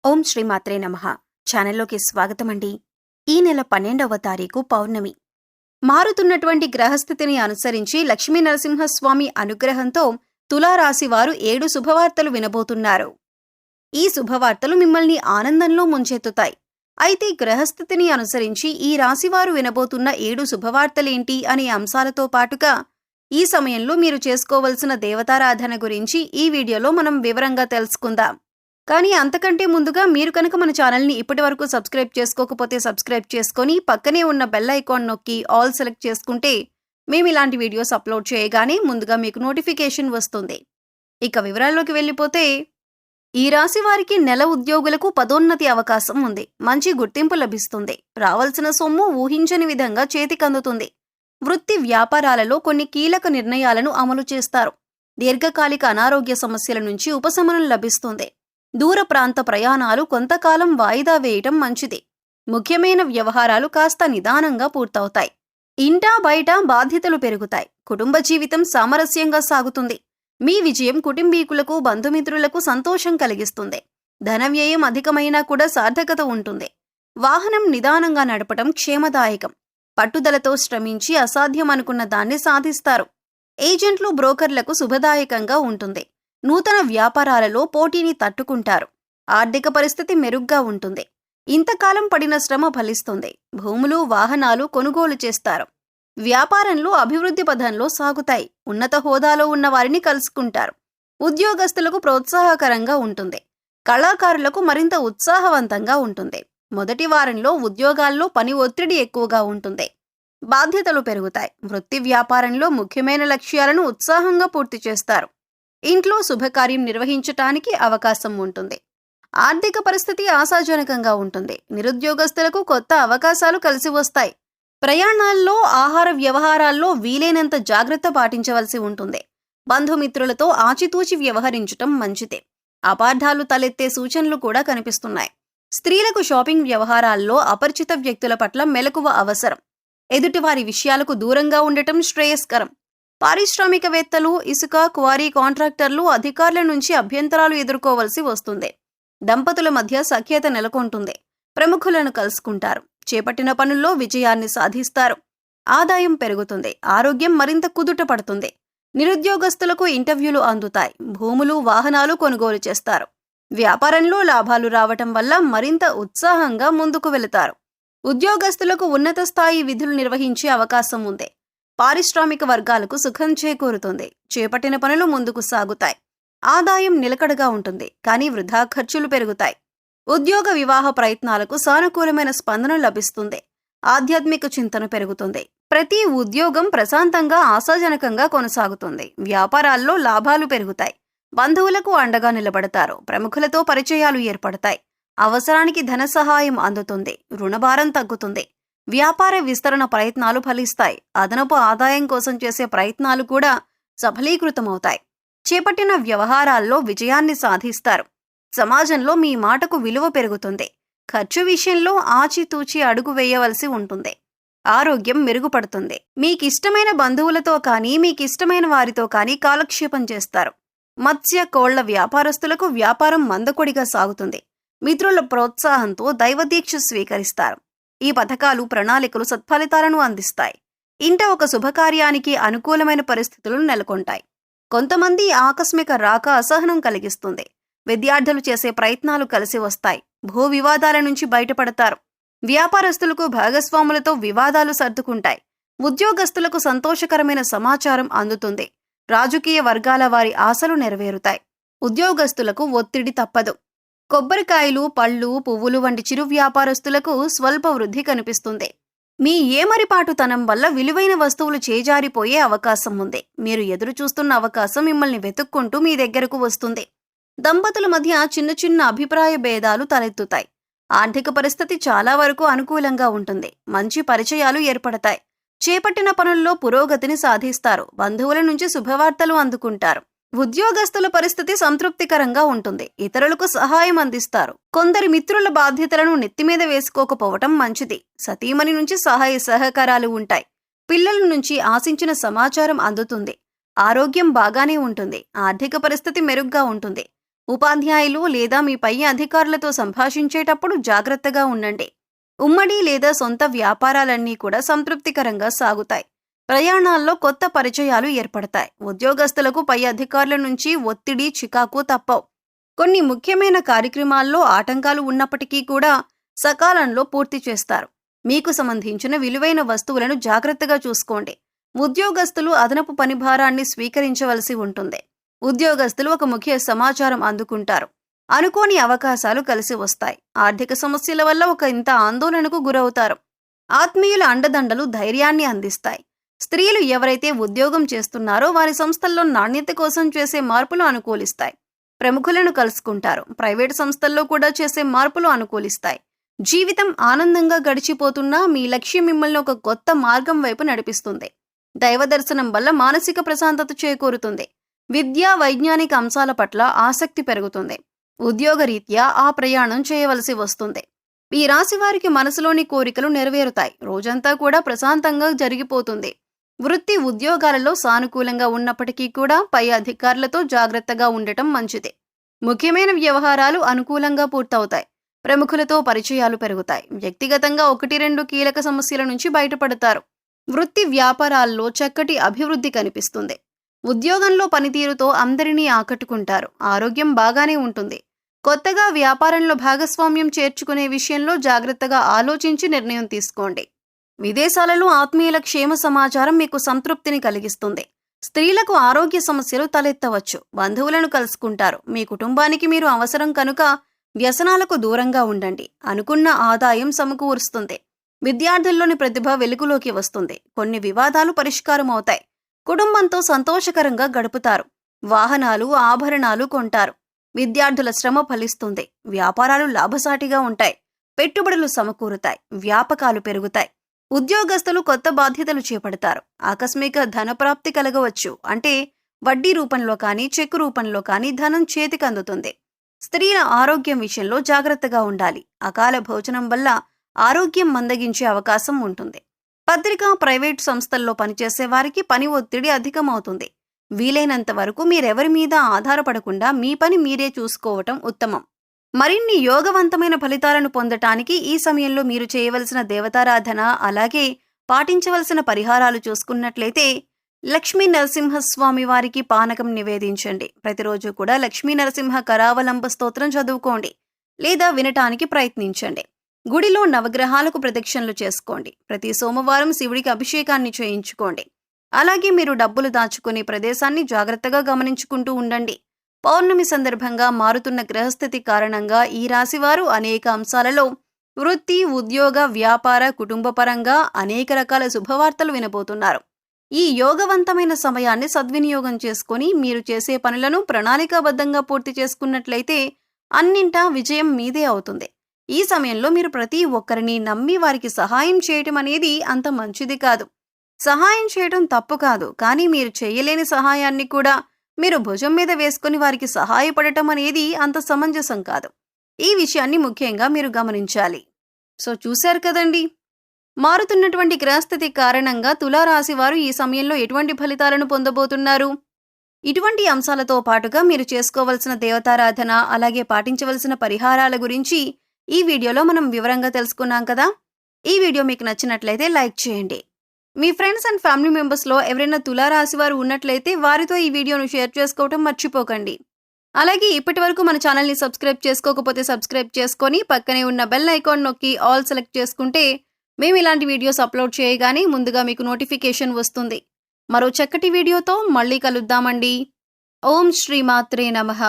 ఓం శ్రీ మాత్రే నమః. ఛానల్లోకి స్వాగతమండి. ఈ నెల 12వ తారీఖు పౌర్ణమి. మారుతున్నటువంటి గ్రహస్థితిని అనుసరించి లక్ష్మీ నరసింహస్వామి అనుగ్రహంతో తులారాశి వారు 7 శుభవార్తలు వినబోతున్నారు. ఈ శుభవార్తలు మిమ్మల్ని ఆనందంలో ముంచెత్తుతాయి. అయితే గ్రహస్థితిని అనుసరించి ఈ రాశివారు వినబోతున్న 7 శుభవార్తలేంటి అనే అంశాలతో పాటుగా ఈ సమయంలో మీరు చేసుకోవలసిన దేవతారాధన గురించి ఈ వీడియోలో మనం వివరంగా తెలుసుకుందాం. కానీ అంతకంటే ముందుగా మీరు కనుక మన ఛానల్ని ఇప్పటివరకు సబ్స్క్రైబ్ చేసుకోకపోతే సబ్స్క్రైబ్ చేసుకొని పక్కనే ఉన్న బెల్ ఐకాన్ నొక్కి ఆల్ సెలెక్ట్ చేసుకుంటే మేము ఇలాంటి వీడియోస్ అప్లోడ్ చేయగానే ముందుగా మీకు నోటిఫికేషన్ వస్తుంది. ఇక వివరాల్లోకి వెళ్ళిపోతే ఈ రాశి వారికి నెల ఉద్యోగులకు పదోన్నతి అవకాశం ఉంది. మంచి గుర్తింపు లభిస్తుంది. రావాల్సిన సొమ్ము ఊహించని విధంగా చేతికందుతుంది. వృత్తి వ్యాపారాలలో కొన్ని కీలక నిర్ణయాలను అమలు చేస్తారు. దీర్ఘకాలిక అనారోగ్య సమస్యల నుంచి ఉపశమనం లభిస్తుంది. దూర ప్రాంత ప్రయాణాలు కొంతకాలం వాయిదా వేయటం మంచిది. ముఖ్యమైన వ్యవహారాలు కాస్త నిదానంగా పూర్తవుతాయి. ఇంటా బయట బాధ్యతలు పెరుగుతాయి. కుటుంబ జీవితం సామరస్యంగా సాగుతుంది. మీ విజయం కుటుంబీకులకు బంధుమిత్రులకు సంతోషం కలిగిస్తుంది. ధన వ్యయం అధికమైనా కూడా సార్థకత ఉంటుంది. వాహనం నిదానంగా నడపటం క్షేమదాయకం. పట్టుదలతో శ్రమించి అసాధ్యం అనుకున్న దాన్ని సాధిస్తారు. ఏజెంట్లు బ్రోకర్లకు శుభదాయకంగా ఉంటుంది. నూతన వ్యాపారాలలో పోటీని తట్టుకుంటారు. ఆర్థిక పరిస్థితి మెరుగ్గా ఉంటుంది. ఇంతకాలం పడిన శ్రమ ఫలిస్తుంది. భూములు వాహనాలు కొనుగోలు చేస్తారు. వ్యాపారంలో అభివృద్ధి పథంలో సాగుతాయి. ఉన్నత హోదాలో ఉన్న వారిని కలుసుకుంటారు. ఉద్యోగస్తులకు ప్రోత్సాహకరంగా ఉంటుంది. కళాకారులకు మరింత ఉత్సాహవంతంగా ఉంటుంది. మొదటి వారంలో ఉద్యోగాల్లో పని ఒత్తిడి ఎక్కువగా ఉంటుంది. బాధ్యతలు పెరుగుతాయి. వృత్తి వ్యాపారంలో ముఖ్యమైన లక్ష్యాలను ఉత్సాహంగా పూర్తి చేస్తారు. ఇంట్లో శుభకార్యం నిర్వహించటానికి అవకాశం ఉంటుంది. ఆర్థిక పరిస్థితి ఆశాజనకంగా ఉంటుంది. నిరుద్యోగస్తులకు కొత్త అవకాశాలు కలిసి వస్తాయి. ప్రయాణాల్లో ఆహార వ్యవహారాల్లో వీలైనంత జాగ్రత్త పాటించవలసి ఉంటుంది. బంధుమిత్రులతో ఆచితూచి వ్యవహరించటం మంచిదే. అపార్థాలు తలెత్తే సూచనలు కూడా కనిపిస్తున్నాయి. స్త్రీలకు షాపింగ్ వ్యవహారాల్లో అపరిచిత వ్యక్తుల పట్ల మెలకువ అవసరం. ఎదుటివారి విషయాలకు దూరంగా ఉండటం శ్రేయస్కరం. పారిశ్రామికవేత్తలు, ఇసుక క్వారీ కాంట్రాక్టర్లు, అధికారుల నుంచి అభ్యంతరాలు ఎదుర్కోవలసి వస్తుంది. దంపతుల మధ్య సఖ్యత నెలకొంటుంది. ప్రముఖులను కలుసుకుంటారు. చేపట్టిన పనుల్లో విజయాన్ని సాధిస్తారు. ఆదాయం పెరుగుతుంది. ఆరోగ్యం మరింత కుదుట పడుతుంది. నిరుద్యోగస్తులకు ఇంటర్వ్యూలు అందుతాయి. భూములు వాహనాలు కొనుగోలు చేస్తారు. వ్యాపారంలో లాభాలు రావటం వల్ల మరింత ఉత్సాహంగా ముందుకు వెళతారు. ఉద్యోగస్తులకు ఉన్నత స్థాయి విధులు నిర్వహించే అవకాశం ఉంది. పారిశ్రామిక వర్గాలకు సుఖం చేకూరుతుంది. చేపట్టిన పనులు ముందుకు సాగుతాయి. ఆదాయం నిలకడగా ఉంటుంది. కానీ వృధా ఖర్చులు పెరుగుతాయి. ఉద్యోగ వివాహ ప్రయత్నాలకు సానుకూలమైన స్పందన లభిస్తుంది. ఆధ్యాత్మిక చింతన పెరుగుతుంది. ప్రతి ఉద్యోగం ప్రశాంతంగా ఆశాజనకంగా కొనసాగుతుంది. వ్యాపారాల్లో లాభాలు పెరుగుతాయి. బంధువులకు అండగా నిలబడతారు. ప్రముఖులతో పరిచయాలు ఏర్పడతాయి. అవసరానికి ధన సహాయం అందుతుంది. రుణభారం తగ్గుతుంది. వ్యాపార విస్తరణ ప్రయత్నాలు ఫలిస్తాయి. అదనపు ఆదాయం కోసం చేసే ప్రయత్నాలు కూడా సఫలీకృతమవుతాయి. చేపట్టిన వ్యవహారాల్లో విజయాన్ని సాధిస్తారు. సమాజంలో మీ మాటకు విలువ పెరుగుతుంది. ఖర్చు విషయంలో ఆచితూచి అడుగు వేయవలసి ఉంటుంది. ఆరోగ్యం మెరుగుపడుతుంది. మీకిష్టమైన బంధువులతో కానీ మీకిష్టమైన వారితో కానీ కాలక్షేపం చేస్తారు. మత్స్య కోళ్ల వ్యాపారస్తులకు వ్యాపారం మందకొడిగా సాగుతుంది. మిత్రుల ప్రోత్సాహంతో దైవదీక్ష స్వీకరిస్తారు. ఈ పథకాలు ప్రణాళికలు సత్ఫలితాలను అందిస్తాయి. ఇంట ఒక శుభకార్యానికి అనుకూలమైన పరిస్థితులు నెలకొంటాయి. కొంతమంది ఆకస్మిక రాక అసహనం కలిగిస్తుంది. విద్యార్థులు చేసే ప్రయత్నాలు కలిసి వస్తాయి. భూ వివాదాల నుంచి బయటపడతారు. వ్యాపారస్తులకు భాగస్వాములతో వివాదాలు సర్దుకుంటాయి. ఉద్యోగస్తులకు సంతోషకరమైన సమాచారం అందుతుంది. రాజకీయ వర్గాల వారి ఆశలు నెరవేరుతాయి. ఉద్యోగస్తులకు ఒత్తిడి తప్పదు. కొబ్బరికాయలు, పళ్ళు, పువ్వులు వంటి చిరు వ్యాపారస్తులకు స్వల్ప వృద్ధి కనిపిస్తుంది. మీ ఏమరిపాటుతనం వల్ల విలువైన వస్తువులు చేజారిపోయే అవకాశం ఉంది. మీరు ఎదురు చూస్తున్న అవకాశం మిమ్మల్ని వెతుక్కుంటూ మీ దగ్గరకు వస్తుంది. దంపతుల మధ్య చిన్న చిన్న అభిప్రాయ భేదాలు తలెత్తుతాయి. ఆర్థిక పరిస్థితి చాలా వరకు అనుకూలంగా ఉంటుంది. మంచి పరిచయాలు ఏర్పడతాయి. చేపట్టిన పనుల్లో పురోగతిని సాధిస్తారు. బంధువుల నుంచి శుభవార్తలు అందుకుంటారు. ఉద్యోగస్తుల పరిస్థితి సంతృప్తికరంగా ఉంటుంది. ఇతరులకు సహాయం అందిస్తారు. కొందరి మిత్రుల బాధ్యతలను నెత్తిమీద వేసుకోకపోవటం మంచిది. సతీమణి నుంచి సహాయ సహకారాలు ఉంటాయి. పిల్లల నుంచి ఆశించిన సమాచారం అందుతుంది. ఆరోగ్యం బాగానే ఉంటుంది. ఆర్థిక పరిస్థితి మెరుగ్గా ఉంటుంది. ఉపాధ్యాయులు లేదా మీ పై అధికారులతో సంభాషించేటప్పుడు జాగ్రత్తగా ఉండండి. ఉమ్మడి లేదా సొంత వ్యాపారాలన్నీ కూడా సంతృప్తికరంగా సాగుతాయి. ప్రయాణాల్లో కొత్త పరిచయాలు ఏర్పడతాయి. ఉద్యోగస్తులకు పై అధికారుల నుంచి ఒత్తిడి, చికాకు తప్పవు. కొన్ని ముఖ్యమైన కార్యక్రమాల్లో ఆటంకాలు ఉన్నప్పటికీ కూడా సకాలంలో పూర్తి చేస్తారు. మీకు సంబంధించిన విలువైన వస్తువులను జాగ్రత్తగా చూసుకోండి. ఉద్యోగస్తులు అదనపు పని భారాన్ని స్వీకరించవలసి ఉంటుంది. ఉద్యోగస్తులు ఒక ముఖ్య సమాచారం అందుకుంటారు. అనుకోని అవకాశాలు కలిసి వస్తాయి. ఆర్థిక సమస్యల వల్ల ఒక ఇంత ఆందోళనకు గురవుతారు. ఆత్మీయుల అండదండలు ధైర్యాన్ని అందిస్తాయి. స్త్రీలు ఎవరైతే ఉద్యోగం చేస్తున్నారో వారి సంస్థల్లో నాణ్యత కోసం చేసే మార్పులు అనుకూలిస్తాయి. ప్రముఖులను కలుసుకుంటారు. ప్రైవేటు సంస్థల్లో కూడా చేసే మార్పులు అనుకూలిస్తాయి. జీవితం ఆనందంగా గడిచిపోతున్నా మీ లక్ష్యం మిమ్మల్ని ఒక కొత్త మార్గం వైపు నడిపిస్తుంది. దైవ దర్శనం వల్ల మానసిక ప్రశాంతత చేకూరుతుంది. విద్యా, వైజ్ఞానిక అంశాల పట్ల ఆసక్తి పెరుగుతుంది. ఉద్యోగరీత్యా ఆ ప్రయాణం చేయవలసి వస్తుంది. ఈ రాశి వారికి మనసులోని కోరికలు నెరవేరుతాయి. రోజంతా కూడా ప్రశాంతంగా జరిగిపోతుంది. వృత్తి, ఉద్యోగాలలో సానుకూలంగా ఉన్నప్పటికీ కూడా పై అధికారులతో జాగ్రత్తగా ఉండటం మంచిది. ముఖ్యమైన వ్యవహారాలు అనుకూలంగా పూర్తవుతాయి. ప్రముఖులతో పరిచయాలు పెరుగుతాయి. వ్యక్తిగతంగా 1-2 కీలక సమస్యల నుంచి బయటపడతారు. వృత్తి, వ్యాపారాల్లో చక్కటి అభివృద్ధి కనిపిస్తుంది. ఉద్యోగంలో పనితీరుతో అందరినీ ఆకట్టుకుంటారు. ఆరోగ్యం బాగానే ఉంటుంది. కొత్తగా వ్యాపారంలో భాగస్వామ్యం చేర్చుకునే విషయంలో జాగ్రత్తగా ఆలోచించి నిర్ణయం తీసుకోండి. విదేశాలలో ఆత్మీయుల క్షేమ సమాచారం మీకు సంతృప్తిని కలిగిస్తుంది. స్త్రీలకు ఆరోగ్య సమస్యలు తలెత్తవచ్చు. బంధువులను కలుసుకుంటారు. మీ కుటుంబానికి మీరు అవసరం కనుక వ్యసనాలకు దూరంగా ఉండండి. అనుకున్న ఆదాయం సమకూరుస్తుంది. విద్యార్థుల్లోని ప్రతిభ వెలుగులోకి వస్తుంది. కొన్ని వివాదాలు పరిష్కారం అవుతాయి. కుటుంబంతో సంతోషకరంగా గడుపుతారు. వాహనాలు, ఆభరణాలు కొంటారు. విద్యార్థుల శ్రమ ఫలిస్తుంది. వ్యాపారాలు లాభసాటిగా ఉంటాయి. పెట్టుబడులు సమకూరుతాయి. వ్యాపకాలు పెరుగుతాయి. ఉద్యోగస్తులు కొత్త బాధ్యతలు చేపడతారు. ఆకస్మిక ధనప్రాప్తి కలగవచ్చు. అంటే వడ్డీ రూపంలో కానీ, చెక్కు రూపంలో కానీ ధనం చేతికి అందుతుంది. స్త్రీల ఆరోగ్యం విషయంలో జాగ్రత్తగా ఉండాలి. అకాల భోజనం వల్ల ఆరోగ్యం మందగించే అవకాశం ఉంటుంది. పత్రికా, ప్రైవేటు సంస్థల్లో పనిచేసే వారికి పని ఒత్తిడి అధికమవుతుంది. వీలైనంత వరకు మీరెవరి మీద ఆధారపడకుండా మీ పని మీరే చూసుకోవటం ఉత్తమం. మరిన్ని యోగవంతమైన ఫలితాలను పొందటానికి ఈ సమయంలో మీరు చేయవలసిన దేవతారాధన, అలాగే పాటించవలసిన పరిహారాలు చూసుకున్నట్లయితే లక్ష్మీ నరసింహస్వామి వారికి పానకం నివేదించండి. ప్రతిరోజు కూడా లక్ష్మీ నరసింహ కరావలంబ స్తోత్రం చదువుకోండి లేదా వినటానికి ప్రయత్నించండి. గుడిలో నవగ్రహాలకు ప్రదక్షిణలు చేసుకోండి. ప్రతి సోమవారం శివుడికి అభిషేకాన్ని చేయించుకోండి. అలాగే మీరు డబ్బులు దాచుకునే ప్రదేశాన్ని జాగ్రత్తగా గమనించుకుంటూ ఉండండి. పౌర్ణమి సందర్భంగా మారుతున్న గ్రహస్థితి కారణంగా ఈ రాశివారు అనేక అంశాలలో వృత్తి, ఉద్యోగ, వ్యాపార, కుటుంబపరంగా అనేక రకాల శుభవార్తలు వినబోతున్నారు. ఈ యోగవంతమైన సమయాన్ని సద్వినియోగం చేసుకుని మీరు చేసే పనులను ప్రణాళికాబద్ధంగా పూర్తి చేసుకున్నట్లయితే అన్నింటా విజయం మీదే అవుతుంది. ఈ సమయంలో మీరు ప్రతి ఒక్కరిని నమ్మి వారికి సహాయం చేయటం అనేది అంత మంచిది కాదు. సహాయం చేయటం తప్పు కాదు, కానీ మీరు చేయలేని సహాయాన్ని కూడా మీరు భుజం మీద వేసుకుని వారికి సహాయపడటం అనేది అంత సమంజసం కాదు. ఈ విషయాన్ని ముఖ్యంగా మీరు గమనించాలి. సో చూశారు కదండి, మారుతున్నటువంటి గ్రహస్థితి కారణంగా తులారాశి వారు ఈ సమయంలో ఎటువంటి ఫలితాలను పొందబోతున్నారు. ఇటువంటి అంశాలతో పాటుగా మీరు చేసుకోవలసిన దేవతారాధన, అలాగే పాటించవలసిన పరిహారాల గురించి ఈ వీడియోలో మనం వివరంగా తెలుసుకున్నాం కదా. ఈ వీడియో మీకు నచ్చినట్లయితే లైక్ చేయండి. మీ ఫ్రెండ్స్ అండ్ ఫ్యామిలీ మెంబర్స్లో ఎవరైనా తులారాశి వారు ఉన్నట్లయితే వారితో ఈ వీడియోను షేర్ చేసుకోవటం మర్చిపోకండి. అలాగే ఇప్పటి వరకు మన ఛానల్ని సబ్స్క్రైబ్ చేసుకోకపోతే సబ్స్క్రైబ్ చేసుకొని పక్కనే ఉన్న బెల్ ఐకాన్ నొక్కి ఆల్ సెలెక్ట్ చేసుకుంటే మేము ఇలాంటి వీడియోస్ అప్లోడ్ చేయగానే ముందుగా మీకు నోటిఫికేషన్ వస్తుంది. మరో చక్కటి వీడియోతో మళ్ళీ కలుద్దామండి. ఓం శ్రీమాత్రే నమః.